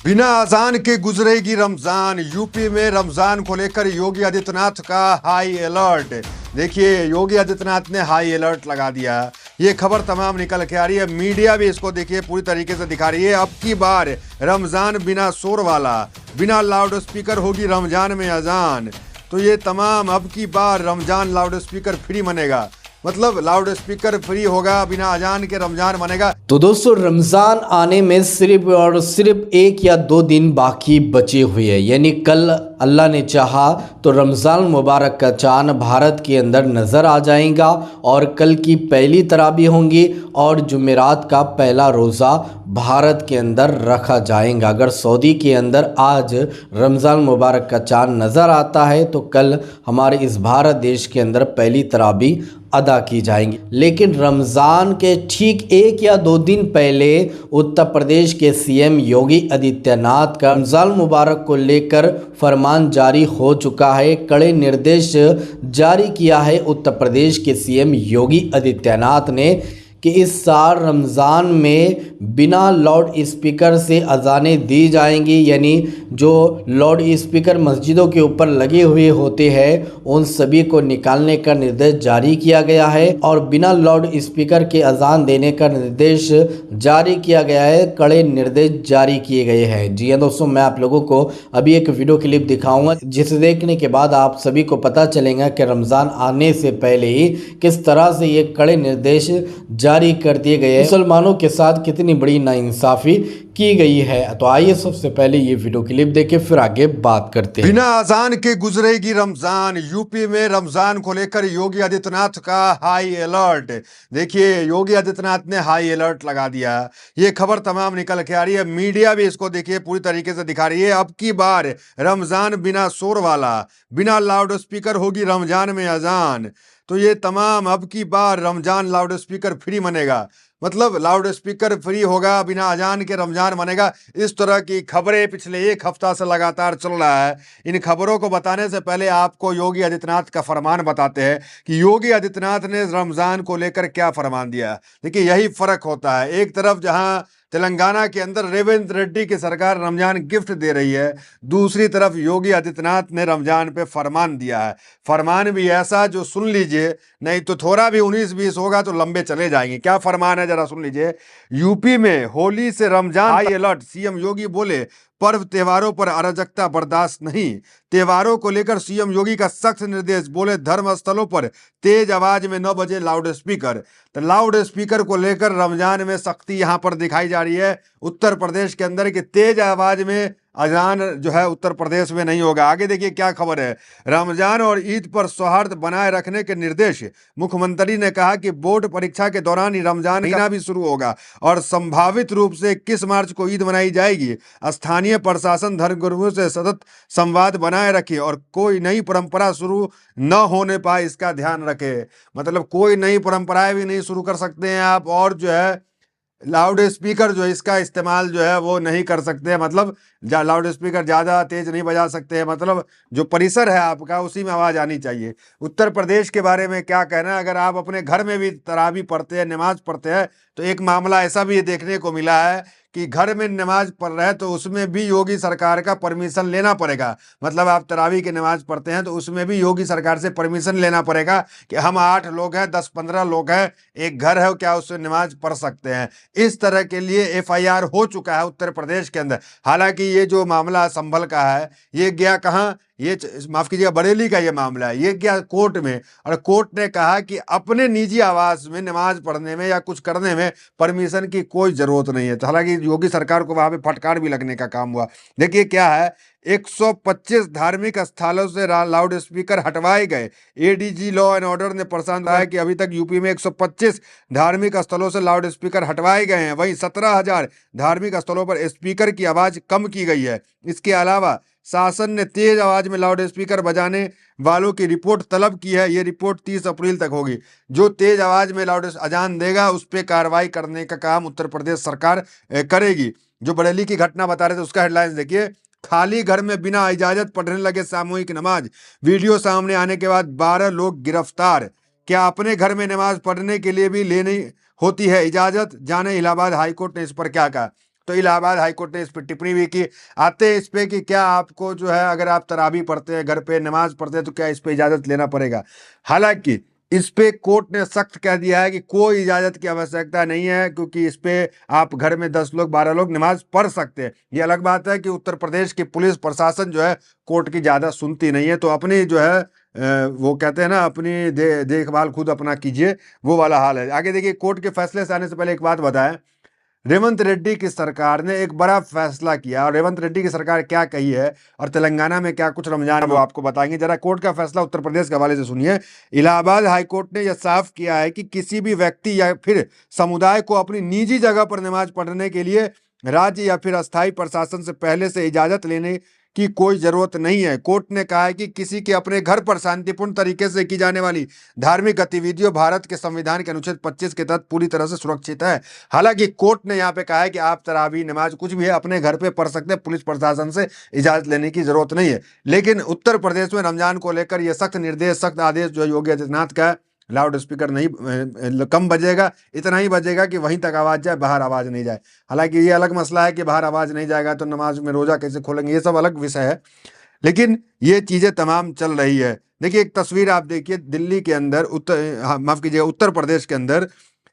बिना अजान के गुजरेगी रमजान। यूपी में रमजान को लेकर योगी आदित्यनाथ का हाई अलर्ट। देखिए, योगी आदित्यनाथ ने हाई अलर्ट लगा दिया। ये खबर तमाम निकल के आ रही है, मीडिया भी इसको देखिए पूरी तरीके से दिखा रही है। अब की बार रमजान बिना शोर वाला, बिना लाउड स्पीकर होगी रमजान में अजान। तो ये तमाम अब की बार रमजान लाउड स्पीकर फ्री मनेगा, मतलब लाउड स्पीकर फ्री होगा, बिना अजान के रमजान बनेगा। तो दोस्तों, रमज़ान आने में सिर्फ और सिर्फ 1 या 2 दिन बाकी बचे हुए हैं, यानी कल अल्लाह ने चाहा तो रमज़ान मुबारक का चांद भारत के अंदर नज़र आ जाएगा और कल की पहली तरावी होंगी और जुमेरात का पहला रोज़ा भारत के अंदर रखा जाएगा। अगर सऊदी के अंदर आज रमज़ान मुबारक का चांद नज़र आता है तो कल हमारे इस भारत देश के अंदर पहली तरावी अदा की जाएंगी। लेकिन रमज़ान के ठीक 1 या 2 दिन पहले उत्तर प्रदेश के सीएम योगी आदित्यनाथ का रमज़ान मुबारक को लेकर फरमान जारी हो चुका है। कड़े निर्देश जारी किया है उत्तर प्रदेश के सीएम योगी आदित्यनाथ ने कि इस साल रमज़ान में बिना लाउड स्पीकर से अजानें दी जाएंगी, यानी जो लाउड स्पीकर मस्जिदों के ऊपर लगे हुए होते हैं उन सभी को निकालने का निर्देश जारी किया गया है और बिना लाउड स्पीकर के अजान देने का निर्देश जारी किया गया है। कड़े निर्देश जारी किए गए हैं। जी हाँ दोस्तों, मैं आप लोगों को अभी एक वीडियो क्लिप दिखाऊंगा जिसे देखने के बाद आप सभी को पता चलेगा कि रमज़ान आने से पहले ही किस तरह से ये कड़े निर्देश जारी कर दिए गए। मुसलमानों के साथ कितनी बड़ी नाइंसाफी की गई है। तो आइए सबसे पहले ये वीडियो क्लिप देखें, फिर आगे बात करते हैं। बिना अजान के गुजरेगी रमजान। यूपी में रमजान को लेकर योगी आदित्यनाथ का हाई अलर्ट। देखिए, योगी आदित्यनाथ ने हाई अलर्ट लगा दिया। ये खबर तमाम निकल के आ रही है, मीडिया भी इसको देखिए पूरी तरीके से दिखा रही है। अब की बार रमजान बिना शोर वाला, बिना लाउड स्पीकर होगी रमजान में अजान। तो ये तमाम अब की बार रमजान लाउड स्पीकर फ्री मनेगा, मतलब लाउड स्पीकर फ्री होगा, बिना अजान के रमजान बनेगा। इस तरह की खबरें पिछले 1 हफ्ता से लगातार चल रहा है। इन खबरों को बताने से पहले आपको योगी आदित्यनाथ का फरमान बताते हैं कि योगी आदित्यनाथ ने रमजान को लेकर क्या फरमान दिया। देखिए, यही फर्क होता है। एक तरफ जहां तेलंगाना के अंदर रेवंत रेड्डी की सरकार रमजान गिफ्ट दे रही है, दूसरी तरफ योगी आदित्यनाथ ने रमजान पे फरमान दिया है। फरमान भी ऐसा जो सुन लीजिए, नहीं तो थोड़ा भी 19-20 होगा तो लंबे चले जाएंगे। क्या फरमान है जरा सुन लीजिए। यूपी में होली से रमजान हाई अलर्ट। सीएम योगी बोले पर्व त्योहारों पर अराजकता बर्दाश्त नहीं। त्योहारों को लेकर सीएम योगी का सख्त निर्देश। बोले धर्म स्थलों पर तेज आवाज में 9 बजे लाउड स्पीकर। तो लाउड स्पीकर को लेकर रमजान में सख्ती यहां पर दिखाई जा रही है उत्तर प्रदेश के अंदर कि तेज आवाज में अजान जो है उत्तर प्रदेश में नहीं होगा। आगे देखिए क्या खबर है। रमजान और ईद पर सौहार्द बनाए रखने के निर्देश। मुख्यमंत्री ने कहा कि बोर्ड परीक्षा के दौरान ही रमजान महीना भी शुरू होगा और संभावित रूप से 21 मार्च को ईद मनाई जाएगी। स्थानीय प्रशासन धर्मगुरुओं से सतत संवाद बनाए रखे और कोई नई परंपरा शुरू न होने पाए इसका ध्यान रखे। मतलब कोई नई परंपराएं भी नहीं शुरू कर सकते हैं आप, और जो है लाउड स्पीकर जो है इसका इस्तेमाल जो है वो नहीं कर सकते हैं। मतलब लाउड स्पीकर ज़्यादा तेज नहीं बजा सकते हैं, मतलब जो परिसर है आपका उसी में आवाज़ आनी चाहिए। उत्तर प्रदेश के बारे में क्या कहना है। अगर आप अपने घर में भी तरावी पढ़ते हैं, नमाज पढ़ते हैं, तो एक मामला ऐसा भी देखने को मिला है कि घर में नमाज पढ़ रहे हैं तो उसमें भी योगी सरकार का परमिशन लेना पड़ेगा। मतलब आप तरावी की नमाज पढ़ते हैं तो उसमें भी योगी सरकार से परमिशन लेना पड़ेगा कि हम 8 लोग हैं, 10-15 लोग हैं, एक घर है, क्या उससे नमाज पढ़ सकते हैं। इस तरह के लिए एफआईआर हो चुका है उत्तर प्रदेश के अंदर। हालांकि ये जो मामला संभल का है, ये गया कहाँ, ये माफ कीजिएगा बरेली का ये मामला है, ये गया कोर्ट में और कोर्ट ने कहा कि अपने निजी आवास में नमाज पढ़ने में या कुछ करने में परमिशन की कोई जरूरत नहीं है। तो हालांकि योगी सरकार को वहां पे फटकार भी लगने का काम हुआ। देखिए क्या है, 125 धार्मिक स्थलों से लाउड स्पीकर हटवाए गए। एडीजी लॉ एंड ऑर्डर ने प्रशांत बताया कि अभी तक यूपी में 125 धार्मिक स्थलों से लाउड स्पीकर हटवाए गए हैं। वहीं 17,000 धार्मिक स्थलों पर स्पीकर की आवाज कम की गई है। इसके अलावा शासन ने तेज आवाज में लाउड स्पीकर बजाने वालों की रिपोर्ट तलब की है। ये रिपोर्ट 30 अप्रैल तक होगी। जो तेज आवाज में लाउड अजान देगा उस पर कार्रवाई करने का काम उत्तर प्रदेश सरकार करेगी। जो बरेली की घटना बता रहे थे उसका हेडलाइंस देखिए। खाली घर में बिना इजाजत पढ़ने लगे सामूहिक नमाज। वीडियो सामने आने के बाद 12 लोग गिरफ्तार। क्या अपने घर में नमाज पढ़ने के लिए भी लेनी होती है इजाजत? जाने इलाहाबाद हाईकोर्ट ने इस पर क्या कहा। तो इलाहाबाद हाईकोर्ट ने इस पर टिप्पणी भी की। आते हैं इस पे कि क्या आपको जो है, अगर आप तरावी पढ़ते हैं, घर पे नमाज पढ़ते हैं, तो क्या इस पे इजाजत लेना पड़ेगा। हालांकि इस पे कोर्ट ने सख्त कह दिया है कि कोई इजाजत की आवश्यकता नहीं है, क्योंकि इस पे आप घर में 10 लोग 12 लोग नमाज पढ़ सकते हैं। ये अलग बात है कि उत्तर प्रदेश की पुलिस प्रशासन जो है कोर्ट की ज्यादा सुनती नहीं है, तो अपनी जो है वो कहते हैं ना, अपनी देखभाल खुद अपना कीजिए, वो वाला हाल है। आगे देखिए, कोर्ट के फैसले से आने से पहले एक बात बताएं, रेवंत रेड्डी की सरकार ने एक बड़ा फैसला किया, और रेवंत रेड्डी की सरकार क्या कही है और तेलंगाना में क्या कुछ रमजान वो आपको बताएंगे। जरा कोर्ट का फैसला उत्तर प्रदेश के हवाले से सुनिए। इलाहाबाद हाईकोर्ट ने यह साफ किया है कि किसी भी व्यक्ति या फिर समुदाय को अपनी निजी जगह पर नमाज पढ़ने के लिए राज्य या फिर अस्थायी प्रशासन से पहले से इजाजत लेने की कोई जरूरत नहीं है। कोर्ट ने कहा है कि किसी के अपने घर पर शांतिपूर्ण तरीके से की जाने वाली धार्मिक गतिविधियों भारत के संविधान के अनुच्छेद 25 के तहत पूरी तरह से सुरक्षित है। हालांकि कोर्ट ने यहाँ पे कहा है कि आप तरावी नमाज कुछ भी है अपने घर पे पढ़ सकते हैं, पुलिस प्रशासन से इजाजत लेने की जरूरत नहीं है। लेकिन उत्तर प्रदेश में रमजान को लेकर यह सख्त आदेश जो योगी आदित्यनाथ का है, लाउड स्पीकर नहीं कम बजेगा, इतना ही बजेगा कि वहीं तक आवाज जाए, बाहर आवाज नहीं जाए। हालांकि ये अलग मसला है कि बाहर आवाज नहीं जाएगा तो नमाज में रोजा कैसे खोलेंगे, ये सब अलग विषय है, लेकिन ये चीजें तमाम चल रही है। देखिए एक तस्वीर आप देखिए, दिल्ली के अंदर माफ कीजिएगा उत्तर प्रदेश के अंदर,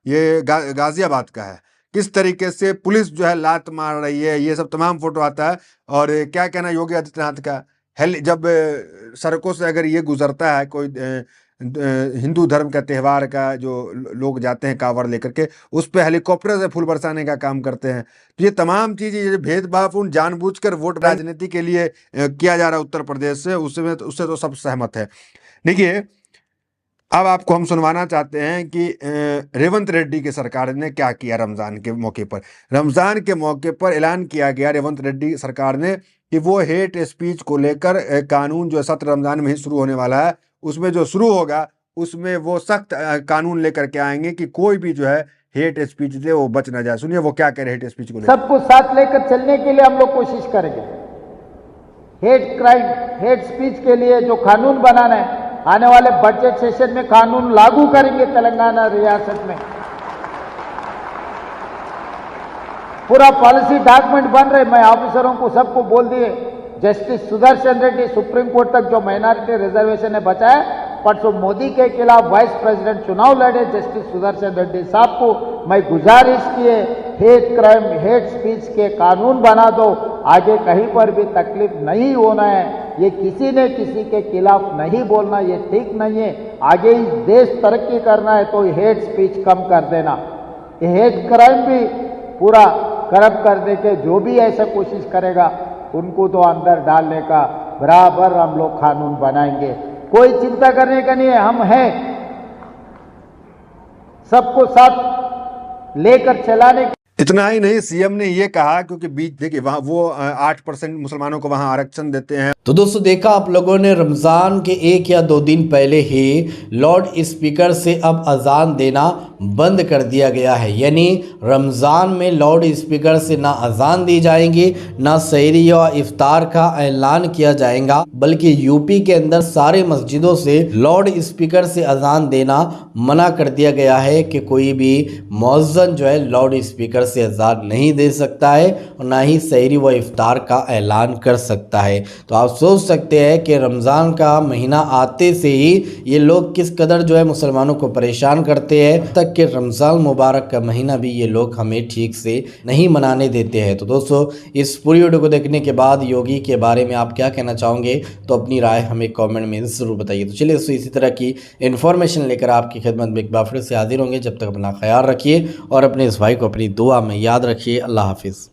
ये गाजियाबाद का है, किस तरीके से पुलिस जो है लात मार रही है, ये सब तमाम फोटो आता है। और क्या कहना योगी आदित्यनाथ का, जब सड़कों से अगर ये गुजरता है कोई हिंदू धर्म का त्यौहार का, जो लोग जाते हैं कांवड़ लेकर के, उस पे हेलीकॉप्टर से फूल बरसाने का काम करते हैं। तो ये तमाम चीजें, ये भेदभावपूर्ण जानबूझकर वोट राजनीति के लिए किया जा रहा है उत्तर प्रदेश से, उससे तो सब सहमत है। देखिए अब आपको हम सुनवाना चाहते हैं कि रेवंत रेड्डी की सरकार ने क्या किया रमजान के मौके पर। रमजान के मौके पर ऐलान किया गया रेवंत रेड्डी सरकार ने कि वो हेट स्पीच को लेकर कानून जो सत्र रमजान में ही शुरू होने वाला है, उसमें जो शुरू होगा उसमें वो सख्त कानून लेकर के आएंगे कि कोई भी जो है हेट स्पीच दे वो बच ना जाए। सुनिए वो क्या कह रहे हेट स्पीच को लेकर। सबको साथ लेकर चलने के लिए हम लोग कोशिश करेंगे। हेट क्राइम, हेट स्पीच के लिए जो कानून बनाना है, आने वाले बजट सेशन में कानून लागू करेंगे तेलंगाना रियासत में। पूरा पॉलिसी डॉक्यूमेंट बन रहे, मैं ऑफिसरों को सबको बोल दिए। Justice Sudarshan Reddy supreme court तक जो माइनॉरिटी रिजर्वेशन ने बचाया, परसों मोदी के खिलाफ वाइस प्रेसिडेंट चुनाव लड़े जस्टिस सुदर्शन रेड्डी साहब को मैं गुजारिश किए, हेट क्राइम, हेट स्पीच के कानून बना दो, आगे कहीं पर भी तकलीफ नहीं होना है। ये किसी ने किसी के खिलाफ नहीं बोलना, ये ठीक नहीं है। आगे इस देश तरक्की करना है तो हेट स्पीच कम कर देना, हेट क्राइम भी पूरा करप्ट कर दे के जो भी ऐसा कोशिश करेगा उनको तो अंदर डालने का बराबर हम लोग कानून बनाएंगे। कोई चिंता करने का नहीं है, हम हैं सबको साथ लेकर चलाने। इतना ही नहीं, सीएम ने ये कहा, क्योंकि बीच देखिए वहाँ वो 8% मुसलमानों को वहाँ आरक्षण देते हैं। तो दोस्तों देखा आप लोगों ने, रमज़ान के 1 या 2 दिन पहले ही लाउड स्पीकर से अब अजान देना बंद कर दिया गया है। यानी रमज़ान में लाउड स्पीकर से ना अजान दी जाएंगी, ना सहरी या इफ्तार का ऐलान किया जाएगा, बल्कि यूपी के अंदर सारे मस्जिदों से लाउड स्पीकर से अजान देना मना कर दिया गया है कि कोई भी मुअज्जिन जो है लाउड स्पीकर से अजान नहीं दे सकता है और ना ही सहरी व इफ्तार का ऐलान कर सकता है। तो आप सोच सकते हैं कि रमज़ान का महीना आते से ही ये लोग किस कदर जो है मुसलमानों को परेशान करते हैं, तक कि रमज़ान मुबारक का महीना भी ये लोग हमें ठीक से नहीं मनाने देते हैं। तो दोस्तों इस पूरी वीडियो को देखने के बाद योगी के बारे में आप क्या कहना चाहोगे, तो अपनी राय हमें कमेंट में ज़रूर बताइए। तो चलिए दोस्तों इसी तरह की इन्फॉर्मेशन लेकर आपकी खिदमत में एक बार फिर से हाजिर होंगे। जब तक अपना ख्याल रखिए और अपने इस भाई को अपनी दुआ में याद रखिए। अल्लाह हाफिज़।